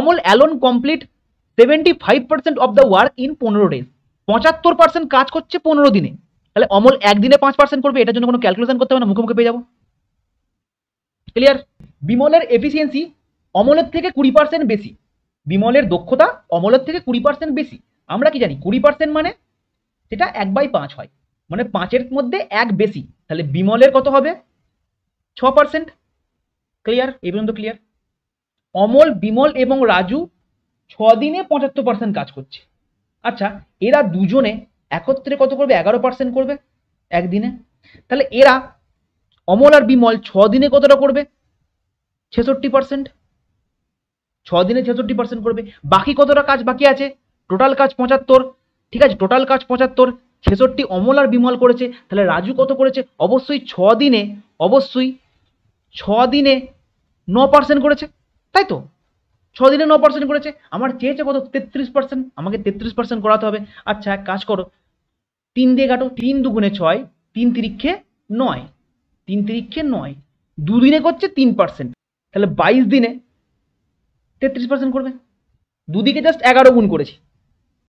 Amal alone complete 75% of the work in 15 days. 75% কাজ করছে 15 দিনে। তাহলে অমল একদিনে 5% করবে, এটার জন্য কোনো ক্যালকুলেশন করতে হবে না, মুখে মুখে পেয়ে যাবো। ক্লিয়ার? বিমলের এফিসিয়েন্সি অমলের থেকে 20% বেশি। বিমলের দক্ষতা অমলের থেকে 20% বেশি। আমরা কি জানি 20% মানে সেটা 1/5 হয়, মানে 5-এর মধ্যে 1 বেশি। তাহলে বিমলের কত হবে? 6%। ক্লিয়ার? এই পর্যন্ত ক্লিয়ার? অমল, বিমল এবং রাজু 6 দিনে 75% কাজ করছে। আচ্ছা, এরা দুজনে একত্রে কত করবে? 11% করবে একদিনে। তাহলে এরা অমল আর বিমল 6 দিনে কতটা করবে? 66%। 6 দিনে 66% করবে। বাকি কতটা কাজ বাকি আছে? টোটাল কাজ 75। ঠিক আছে, টোটাল কাজ 75, 66 অমল আর বিমল করেছে। তাহলে রাজু কত করেছে? অবশ্যই 6 দিনে, অবশ্যই 6 দিনে 9% করেছে, তাই তো? 6 দিনে 9% করেছে। আমার চেয়েছে কত? 33%। আমাকে 33% করাতে হবে। আচ্ছা, এক কাজ করো, 3 দিয়ে কাটো। 3 দুগুণে 6, 3 তিরিক্ষে 9, 3 তিরিক্ষে 9, 2 দিনে করছে 3%। তাহলে 22 দিনে 33% করবে। দুদিকে জাস্ট 11 গুণ করেছি।